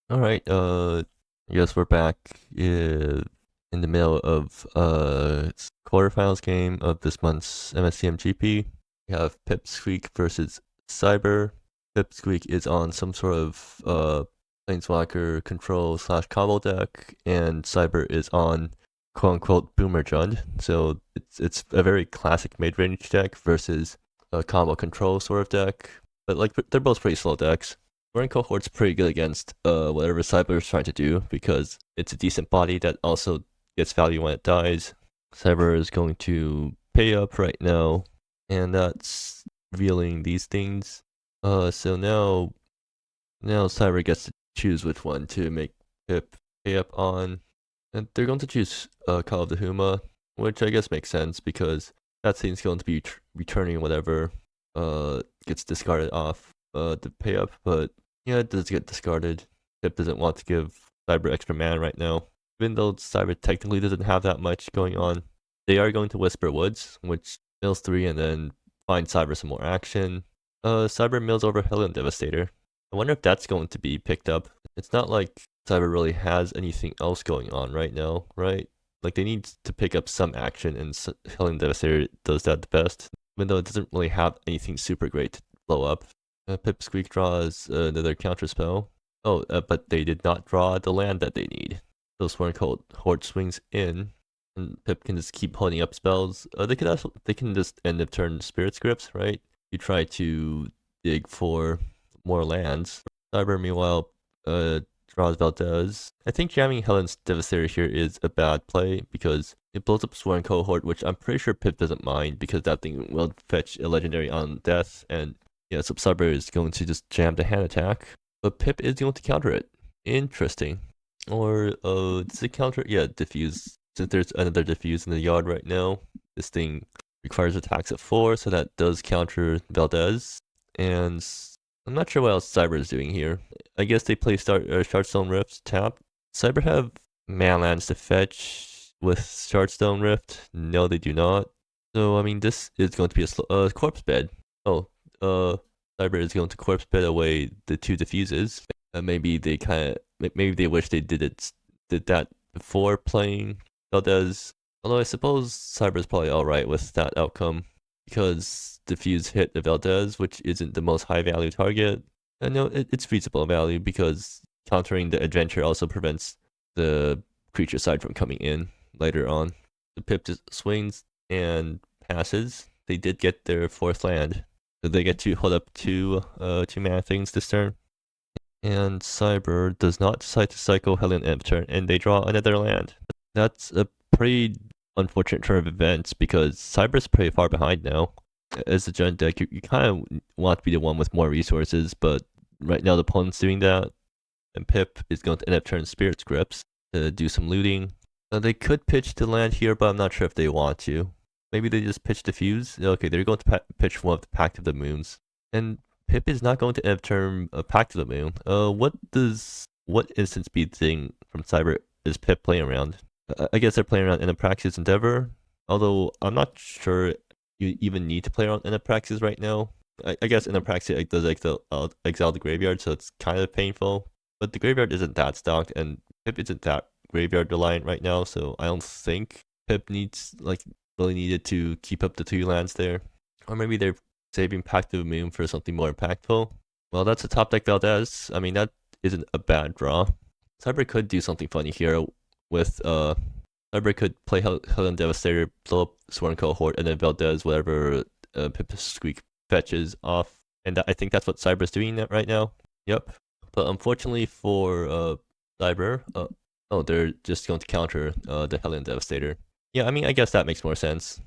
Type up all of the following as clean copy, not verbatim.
All right. Yes, we're back in the middle of quarterfinals game of this month's MSEM GP. We have Pipsqueak versus Cyber. Pipsqueak is on some sort of Planeswalker control slash combo deck, and Cyber is on quote unquote Boomer Jund. So it's a very classic mid range deck versus a combo control sort of deck. But like they're both pretty slow decks. Burn Cohort's pretty good against whatever Cyber is trying to do because it's a decent body that also gets value when it dies. Cyber is going to pay up right now, and that's revealing these things. So now Cyber gets to choose which one to make Pip pay up on, and they're going to choose Call of the Huma, which I guess makes sense because that thing's going to be returning whatever gets discarded off the pay up, but yeah, it does get discarded. Pip doesn't want to give Cyber extra mana right now. Even though Cyber technically doesn't have that much going on, they are going to Whisper Woods, which mills 3 and then find Cyber some more action. Cyber mills over Hellion Devastator. I wonder if that's going to be picked up. It's not like Cyber really has anything else going on right now, right? Like they need to pick up some action, and Hellion Devastator does that the best, even though it doesn't really have anything super great to blow up. Pipsqueak draws another counterspell. Oh, but they did not draw the land that they need. So Sworn Horde swings in, and Pip can just keep holding up spells. They can just end of turn Spirit Scripts, right? You try to dig for more lands. Cyber, meanwhile, draws Valdez. I think jamming Helen's Devastator here is a bad play because it blows up Sworn Cohort, which I'm pretty sure Pip doesn't mind because that thing will fetch a legendary on death, and yeah, so Cyber is going to just jam the hand attack, but Pip is going to counter it. Interesting. Or, does it counter? Yeah, diffuse. Since there's another diffuse in the yard right now, this thing requires attacks at 4, so that does counter Valdez. And I'm not sure what else Cyber is doing here. I guess they play Shardstone Rift tap. Cyber have mana lands to fetch with Shardstone Rift? No, they do not. So, I mean, this is going to be a corpse bed. Oh, Cyber is going to corpse bed away the 2 diffuses. Maybe they wish they did that before playing Valdez. Although I suppose Cyber is probably alright with that outcome because diffuse hit the Valdez, which isn't the most high value target. I know it's feasible value because countering the adventure also prevents the creature side from coming in later on. The Pip just swings and passes. They did get their 4th land. So they get to hold up 2 mana things this turn. And Cyber does not decide to cycle Hellion end of turn, and they draw another land. That's a pretty unfortunate turn of events because Cyber's pretty far behind now. As a Jund deck, you kind of want to be the one with more resources, but right now the opponent's doing that, and Pip is going to end up turn Spirit Scripts to do some looting. They could pitch the land here, but I'm not sure if they want to. Maybe they just pitch Diffuse. Okay, they're going to pitch one of the Pact of the Moons. And Pip is not going to end up turn a Pact of the Moon. What instant speed thing from Cyber is Pip playing around? I guess they're playing around Praxis Endeavor. Although I'm not sure you even need to play around Praxis right now. I guess Praxis does exile the graveyard, so it's kind of painful. But the graveyard isn't that stocked, and Pip isn't that graveyard reliant right now, so I don't think Pip really needed to keep up the 2 lands there. Or maybe they're saving Pact of the Moon for something more impactful. Well, that's a top deck Valdez. I mean, that isn't a bad draw. Cyber could do something funny here with Cyber could play Hellion Devastator, blow up Sworn Cohort, and then Valdez whatever Pipsqueak fetches off. And I think that's what Cyber's doing right now. Yep. But unfortunately for Cyber, they're just going to counter the Hellion Devastator. Yeah, I mean, I guess that makes more sense.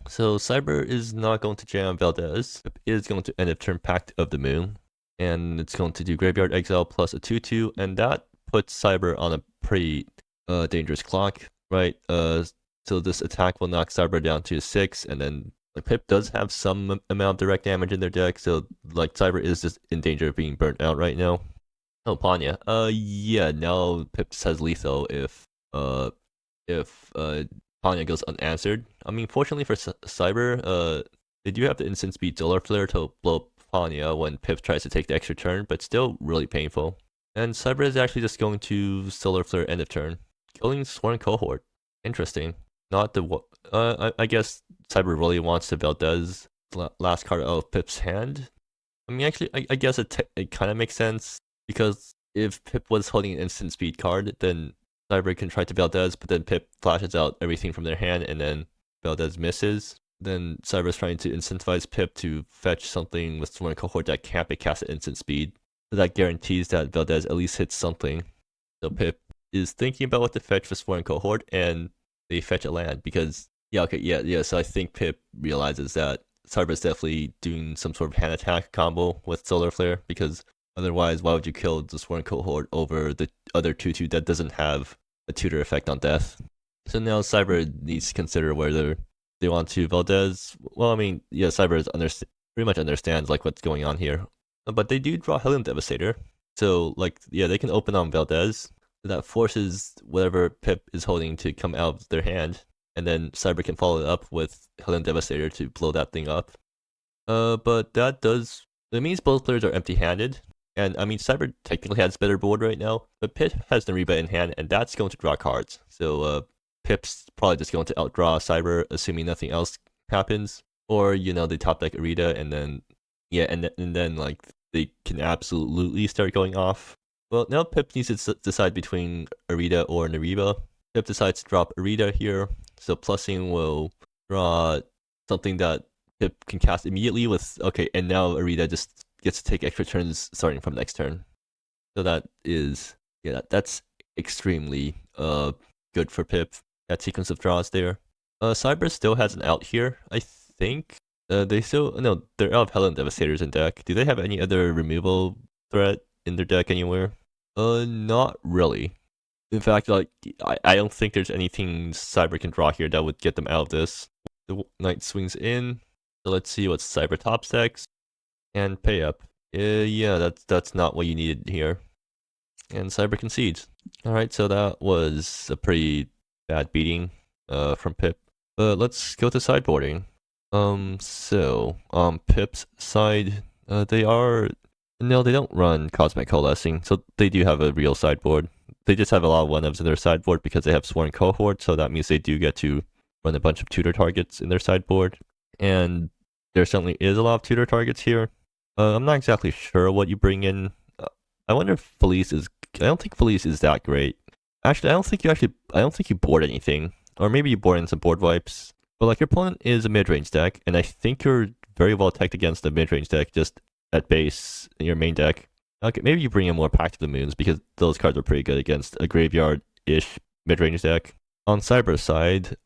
So Cyber is not going to jam Valdez. It is going to end of turn Pact of the Moon. And it's going to do Graveyard Exile plus a 2/2, and that puts Cyber on a pretty dangerous clock, right? So this attack will knock Cyber down to 6, and then Pip does have some amount of direct damage in their deck, so Cyber is just in danger of being burnt out right now. Oh, Panya. Yeah, now Pip just has lethal if Panya goes unanswered. I mean, fortunately for Cyber, they do have the instant speed Solar Flare to blow up Panya when Pip tries to take the extra turn, but still really painful. And Cyber is actually just going to Solar Flare end of turn, killing Sworn Cohort. Interesting. Not the I guess Cyber really wants to Valdez last card of Pip's hand. I mean, actually, I guess it kind of makes sense, because if Pip was holding an instant speed card, then Cyber can try to Valdez, but then Pip flashes out everything from their hand, and then Valdez misses. Then Cyber's trying to incentivize Pip to fetch something with Sworn Cohort that can't be cast at instant speed. So that guarantees that Valdez at least hits something. So Pip is thinking about what to fetch for Sworn Cohort, and they fetch a land because, so I think Pip realizes that Cyber's definitely doing some sort of hand attack combo with Solar Flare, because otherwise, why would you kill the Sworn Cohort over the other 2/2 that doesn't have a tutor effect on death? So now Cyber needs to consider whether they want to Valdez. Well, I mean, yeah, Cyber pretty much understands like what's going on here, but they do draw Hellion Devastator, so like they can open on Valdez. That forces whatever Pip is holding to come out of their hand, and then Cyber can follow it up with Hellion Devastator to blow that thing up. But that means both players are empty-handed, and I mean Cyber technically has better board right now, but Pip has Nariba in hand, and that's going to draw cards. So Pip's probably just going to outdraw Cyber, assuming nothing else happens, or they top deck Arita, and then and then like they can absolutely start going off. Well, now Pip needs to decide between Arita or Nariba. Pip decides to drop Arita here, so Plussing will draw something that Pip can cast immediately with, and now Arita just gets to take extra turns starting from next turn. So that is, that's extremely good for Pip, that sequence of draws there. Cyber still has an out here, I think. They're out of Hellion Devastators in deck. Do they have any other removal threat in their deck anywhere? Not really. In fact, like, I don't think there's anything Cyber can draw here that would get them out of this. The Knight swings in, so let's see what Cyber top stacks, and pay up. Yeah, that's not what you needed here. And Cyber concedes. Alright, so that was a pretty bad beating from Pip. But let's go to sideboarding. So on Pip's side, they don't run Cosmic Coalescing, so they do have a real sideboard. They just have a lot of 1-ofs in their sideboard because they have Sworn Cohort, so that means they do get to run a bunch of tutor targets in their sideboard. And there certainly is a lot of tutor targets here. I'm not exactly sure what you bring in. I wonder if Felice is... I don't think Felice is that great. Actually, I don't think you board anything. Or maybe you board in some board wipes. But like, your opponent is a mid-range deck, and I think you're very well teched against the mid-range deck just at base in your main deck. Okay, maybe you bring in more Pact of the Moons, because those cards are pretty good against a graveyard-ish mid-range deck. On Cyber's side,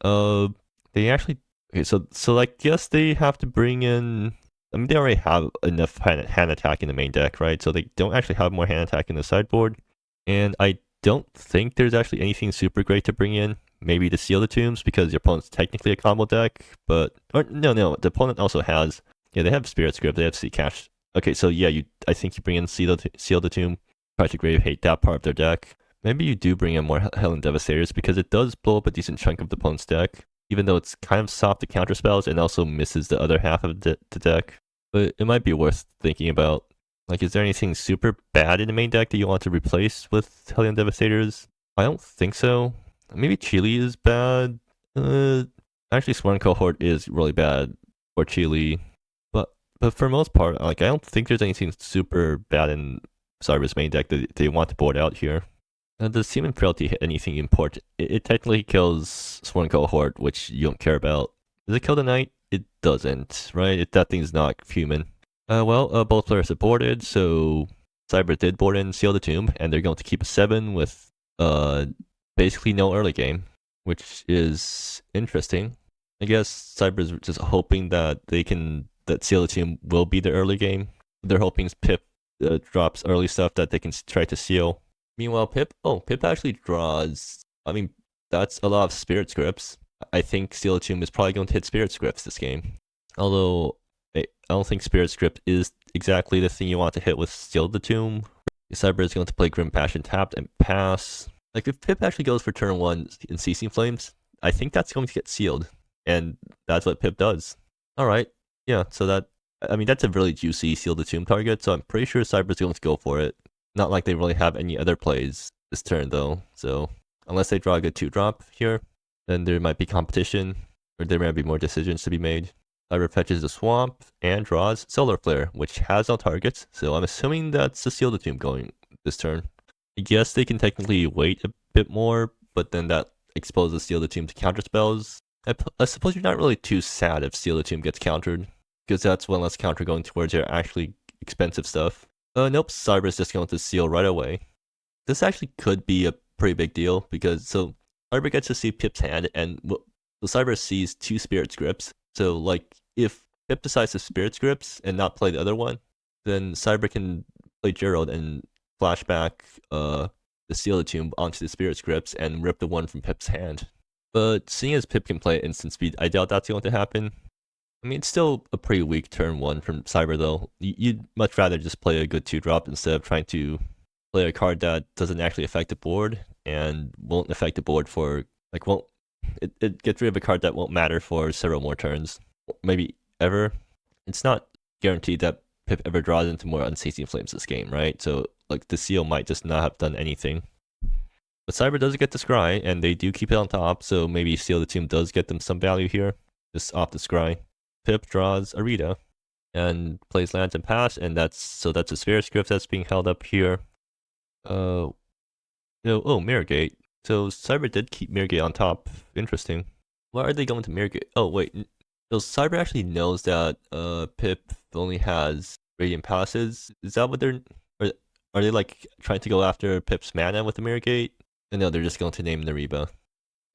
they actually... Okay, so I guess they have to bring in... I mean, they already have enough hand attack in the main deck, right? So they don't actually have more hand attack in the sideboard. And I don't think there's actually anything super great to bring in. Maybe to Seal the Tombs, because your opponent's technically a combo deck, but... No, the opponent also has... Yeah, they have Spirit Script, they have Sea Cash. Okay, so yeah, I think you bring in Seal the Tomb, try to grave hate that part of their deck. Maybe you do bring in more Hellion Devastators, because it does blow up a decent chunk of the opponent's deck, even though it's kind of soft to counter spells and also misses the other half of the deck. But it might be worth thinking about. Like, is there anything super bad in the main deck that you want to replace with Hellion Devastators? I don't think so. Maybe Chile is bad. Actually, Sworn Cohort is really bad for Chile. But for most part, like, I don't think there's anything super bad in Cyber's main deck that they want to board out here. Does Seaman Frailty hit anything important? It technically kills Sworn Cohort, which you don't care about. Does it kill the Knight? It doesn't, right? That thing's not human. Both players are boarded, so Cyber did board in Seal the Tomb, and they're going to keep a 7 with basically no early game, which is interesting. I guess Cyber's just hoping that that Seal the Tomb will be the early game. They're hoping Pip drops early stuff that they can try to seal. Meanwhile, Pip actually draws... I mean, that's a lot of Spirit Scripts. I think Seal the Tomb is probably going to hit Spirit Scripts this game. Although, I don't think Spirit Script is exactly the thing you want to hit with Seal the Tomb. Cyber is going to play Grim Passion tapped and pass. Like, if Pip actually goes for turn 1 in Ceasing Flames, I think that's going to get sealed. And that's what Pip does. Alright, yeah, so that's a really juicy Seal the Tomb target, so I'm pretty sure Cyber's going to go for it. not like they really have any other plays this turn though. So unless they draw a good 2-drop here, then there might be competition, or there might be more decisions to be made. Cyber fetches the swamp and draws Solar Flare, which has no targets, so I'm assuming that's the Seal the Tomb going this turn. I guess they can technically wait a bit more, but then that exposes Seal the Tomb to counter spells. I suppose you're not really too sad if Seal the Tomb gets countered, because that's one less counter going towards your actually expensive stuff. Nope, Cyber's just going to seal right away. This actually could be a pretty big deal, because so Cyber gets to see Pip's hand, and so Cyber sees 2 Spirit Scripts. So like if Pip decides to Spirit Scripts and not play the other one, then Cyber can play Gerald and flash back the Seal the Tomb onto the Spirit Scripts and rip the one from Pip's hand. But seeing as Pip can play at instant speed, I doubt that's going to happen. I mean, it's still a pretty weak turn 1 from Cyber though. You'd much rather just play a good 2-drop instead of trying to play a card that doesn't actually affect the board and won't affect the board for, like, it gets rid of a card that won't matter for several more turns, maybe ever. It's not guaranteed that Pip ever draws into more Unceasing Flames this game, right? So like the seal might just not have done anything. But Cyber does get the scry, and they do keep it on top, so maybe Seal the Tomb does get them some value here, just off the scry. Pip draws Arita and plays lands and pass, and that's a Spirit Script that's being held up here. Mirrorgate. So Cyber did keep Mirrorgate on top. Interesting. Why are they going to Mirrorgate? Oh wait, so Cyber actually knows that Pip only has Radiant Passes. Is that what they're? Or are they like trying to go after Pip's mana with the Mirrorgate? No, they're just going to name Nariba.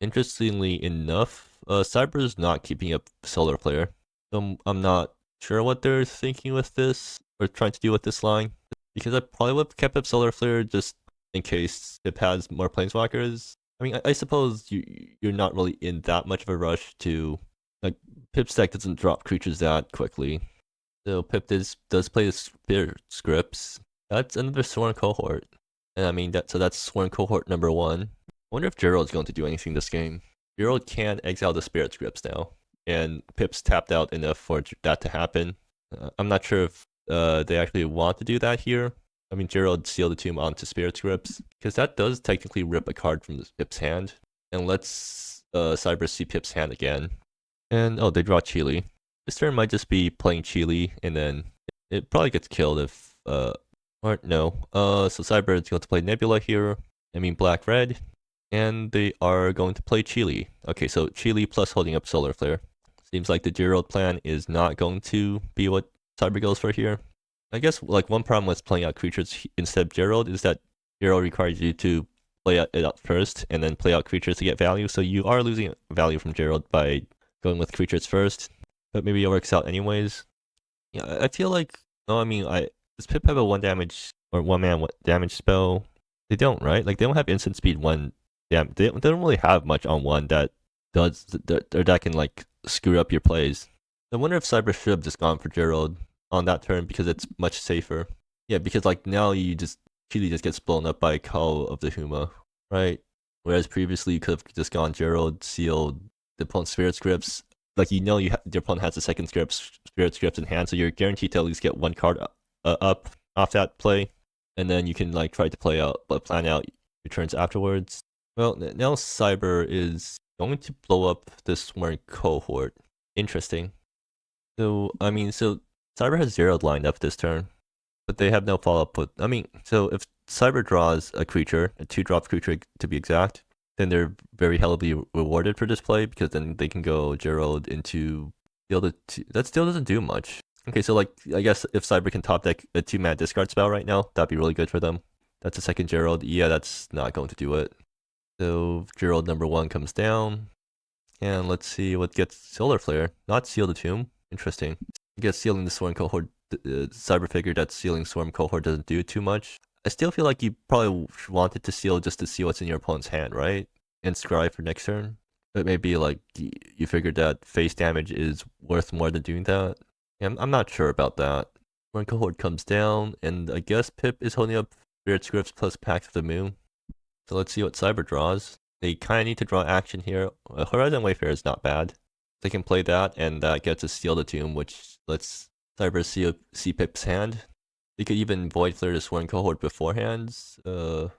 Interestingly enough, Cyber's not keeping up Solar Flare. So I'm not sure what they're thinking with this, or trying to do with this line. Because I probably would have kept up Solar Flare just in case Pip has more Planeswalkers. I mean, I suppose you're not really in that much of a rush to, like, Pip's deck doesn't drop creatures that quickly. So Pip does play the Spirit Scripts. That's another Sworn Cohort. And I mean, that's Sworn Cohort number 1. I wonder if Gerald's going to do anything this game. Gerald can exile the Spirit Scripts now, and Pip's tapped out enough for that to happen. I'm not sure if they actually want to do that here. I mean, Gerald Seal the Tomb onto Spirit Scripts, because that does technically rip a card from Pip's hand, and lets Cyber see Pip's hand again. And they draw Chile. This turn might just be playing Chile, and then it probably gets killed if or no. So Cyber is going to play Nebula here. I mean black-red, and they are going to play Chile. Okay, so Chile plus holding up Solar Flare. Seems like the Gerald plan is not going to be what Cyber goes for here. I guess like one problem with playing out creatures instead of Gerald is that Gerald requires you to play it out first and then play out creatures to get value. So you are losing value from Gerald by going with creatures first, but maybe it works out anyways. Yeah, I feel like does Pip have a 1 damage or 1-man damage spell? They don't, right? Like they don't have instant speed 1 damage. They don't really have much on 1 that does or that can like screw up your plays. I wonder if Cyber should have just gone for Gerald on that turn because it's much safer. Yeah, because like now Chile just gets blown up by Call of the Huma, right? Whereas previously you could have just gone Gerald, sealed the opponent's Spirit Scripts. Like your opponent has a second Spirit Script in hand, so you're guaranteed to at least get 1 card up off that play, and then you can like try to plan out your turns afterwards. Well, now Cyber is going to blow up this Sworn Cohort. Interesting. So Cyber has Gerald lined up this turn, but they have no follow-up with. So if Cyber draws a creature, a 2-drop creature to be exact, then they're very heavily rewarded for this play, because then they can go Gerald into that still doesn't do much. Okay, so like I guess if Cyber can top deck a 2-mana discard spell right now, that'd be really good for them. That's a second Gerald. Yeah, that's not going to do it. So Gerald number 1 comes down, and let's see what gets Solar Flare. Not Seal the Tomb. Interesting. I guess sealing the Swarm Cohort, Cyber figured that sealing Swarm Cohort doesn't do too much. I still feel like you probably wanted to seal just to see what's in your opponent's hand, right? And scry for next turn. But maybe like you figured that face damage is worth more than doing that. Yeah, I'm not sure about that. Swarm Cohort comes down, and I guess Pip is holding up Spirit Scripts plus Pact of the Moon. So let's see what Cyber draws. They kind of need to draw action here. Horizon Wayfarer is not bad. They can play that, and that gets a Seal the Tomb, which lets Cyber see Pip's hand. they could even void clear the Sworn Cohort beforehand. I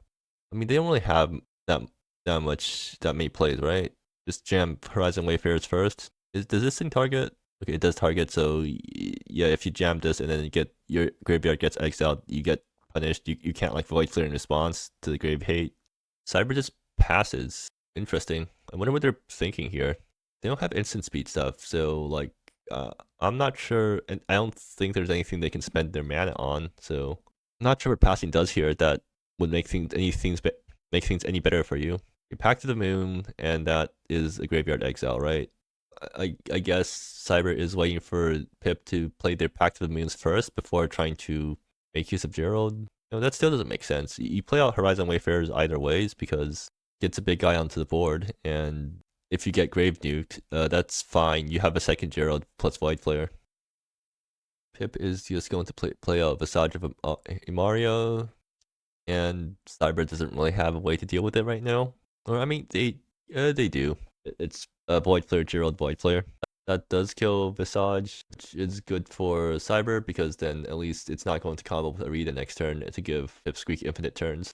mean, they don't really have that many plays, right? Just jam Horizon Wayfarers first. Does this thing target? Okay, it does target. So yeah, if you jam this and then you get your graveyard gets exiled, you get punished. You can't like void clear in response to the grave hate. Cyber just passes. Interesting. I wonder what they're thinking here. They don't have instant speed stuff, so like I'm not sure, and I don't think there's anything they can spend their mana on. So I'm not sure what passing does here that would make things any better for you. You Pact to the Moon, and that is a graveyard exile, right? I guess Cyber is waiting for Pip to play their Pact to the Moons first before trying to make use of Gerald. No, that still doesn't make sense. You play out Horizon Wayfarers either ways because it gets a big guy onto the board, and if you get Grave Nuked, that's fine. You have a second Gerald plus Void Flare. Pip is just going to play out Visage of Imaria, and Cyber doesn't really have a way to deal with it right now. Or I mean, they do. It's a Void Flare, Gerald Void Flare. That does kill Visage, which is good for Cyber because then at least it's not going to combo with Arita next turn to give Pipsqueak infinite turns.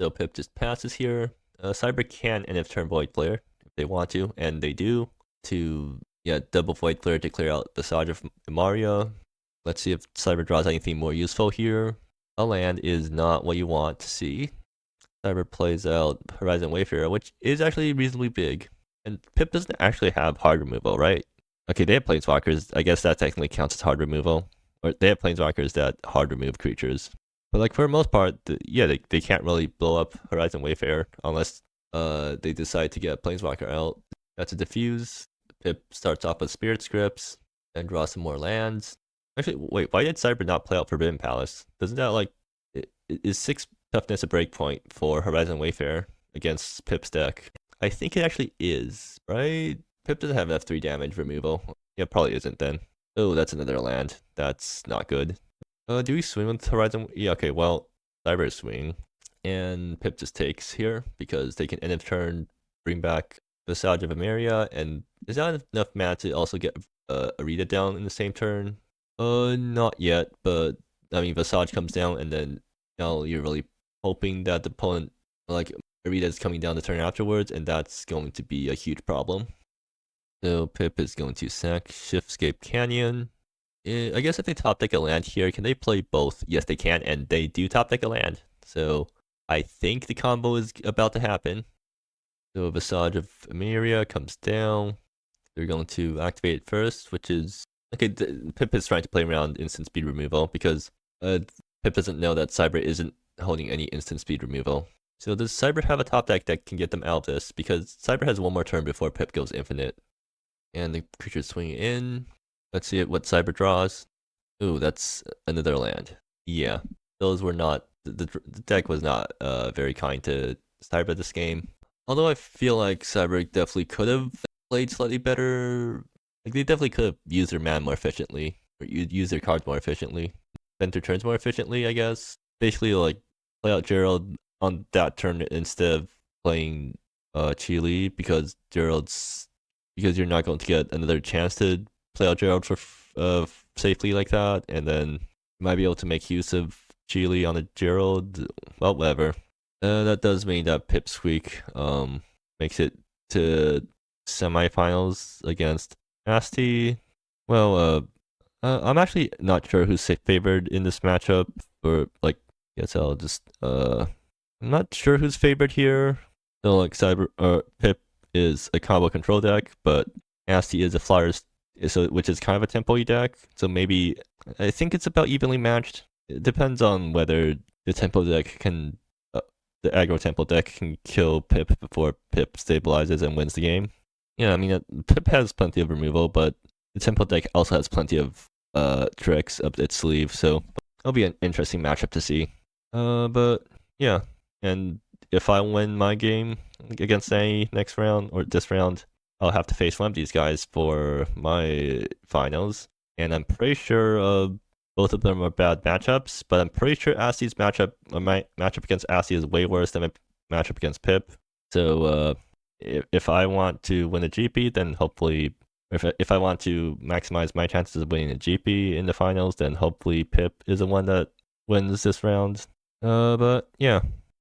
So Pip just passes here. Cyber can NF turn Void Flare if they want to, and they do, to double Void Flare to clear out Visage of Imaria. Let's see if Cyber draws anything more useful here. A land is not what you want to see. Cyber plays out Horizon Wayfarer, which is actually reasonably big. And Pip doesn't actually have hard removal, right? Okay, they have Planeswalkers. I guess that technically counts as hard removal. Or they have Planeswalkers that hard remove creatures. But like for the most part, they can't really blow up Horizon Wayfarer unless they decide to get Planeswalker out. That's a diffuse. Pip starts off with Spirit Scripts and draws some more lands. Actually, wait, why did Cyber not play out Forbidden Palace? Doesn't that like... Is 6 toughness a breakpoint for Horizon Wayfarer against Pip's deck? I think it actually is, right? Pip doesn't have F3 damage removal. Yeah, probably isn't then. Oh, that's another land. That's not good. Do we swing with Horizon? Yeah, okay, well, Cyber is swinging. And Pip just takes here because they can end of turn, bring back Visage of Emeria, and is that enough mana to also get Arita down in the same turn? Not yet, but I mean, Visage comes down, and then now you're really hoping that the opponent, like, Arita is coming down the turn afterwards, and that's going to be a huge problem. So Pip is going to sack Shiftscape Canyon. I guess if they top deck a land here, can they play both? Yes, they can, and they do top deck a land. So I think the combo is about to happen. So Visage of Emeria comes down. They're going to activate it first, which is... Okay, Pip is trying to play around instant speed removal because Pip doesn't know that Cyber isn't holding any instant speed removal. So does Cyber have a top deck that can get them out of this? Because Cyber has one more turn before Pip goes infinite. And the creature's swinging in. Let's see what Cyber draws. Ooh, that's another land. Yeah, those were not... The deck was not very kind to Cyber this game. Although I feel like Cyber definitely could have played slightly better. Like, they definitely could have used their mana more efficiently. Or use their cards more efficiently. Spend their turns more efficiently, I guess. Basically, like, play out Gerald on that turn instead of playing Chili because you're not going to get another chance to play out Gerald for safely like that, and then you might be able to make use of Chili on a Gerald. Well, whatever. That does mean that Pipsqueak makes it to semifinals against Asti. Well, I'm actually not sure who's favored in this matchup, or like, guess I'll just I'm not sure who's favored here. So like Pip is a combo control deck, but Asti is a flyers, which is kind of a tempo deck. So maybe I think it's about evenly matched. It depends on whether the tempo deck can, the aggro tempo deck can kill Pip before Pip stabilizes and wins the game. Yeah, I mean Pip has plenty of removal, but the tempo deck also has plenty of tricks up its sleeve. So it'll be an interesting matchup to see. But yeah, and if I win my game against any next round or this round, I'll have to face one of these guys for my finals. And I'm pretty sure both of them are bad matchups, but I'm pretty sure Asti's matchup, my matchup against Asti is way worse than my matchup against Pip. So if I want to win a GP, then hopefully If I want to maximize my chances of winning the GP in the finals, then hopefully Pip is the one that wins this round. But yeah,